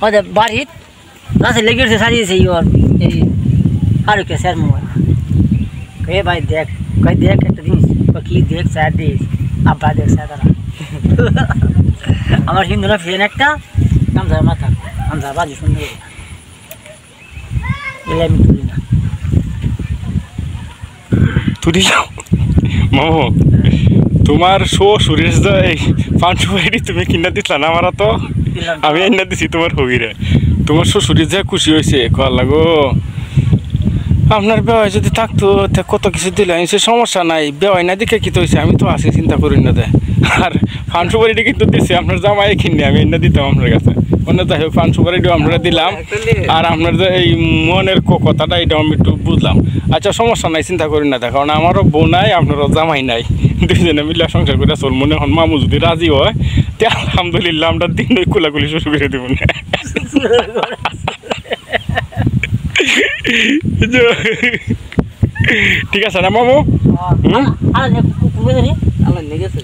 ওদের বাড়িত রাতে লেগে উঠে সারিয়েছে ওর এই ফারুকে স্যার মোবাইল কে ভাই দেখ কই দেখ একটা জিনিস কি দেখ স্যার দিস আব্বা দেখ স্যার তারা আমার হিন্দুরা ফ্রেন্ড একটা নামদার মাথা নামদার বাজি সুন্দর এলে আমি তুলি না তুলি যাও মামু তোমার শ্বশুরের যে এই পাঁচশো বাড়ি তুমি কিনা দিতলা না আমার তো আমি এনে দিছি তোমার হবিরে তোমার শ্বশুরের যে খুশি হয়েছে কল লাগো আপনার বেওয়াই যদি থাকতো কত কিছু দিলে সে সমস্যা নাই বেওয়াই না দিকে কি তো হয়েছে আমি তো আছি চিন্তা করি না দেয় আর পাঁচশো বাড়িটা কিন্তু দিচ্ছে আপনার জামাই কিনে আমি এনে দিতাম আপনার কাছে অন্য যাই হোক পাঁচশো বাড়িটাও আমরা দিলাম আর আপনার যে এই মনের কথাটা এটাও আমি একটু বুঝলাম আচ্ছা সমস্যা নাই চিন্তা করি না দেয় কারণ আমারও বউ নাই আপনারও জামাই নাই দুইজনে মিলে সংসার করে চল মনে হন মামু যদি রাজি হয় তে আলহামদুলিল্লাহ আমরা দিন ওই কোলাকুলি শুরু করে দেবো না ঠিক আছে না মামু আল্লাহ লেগেছে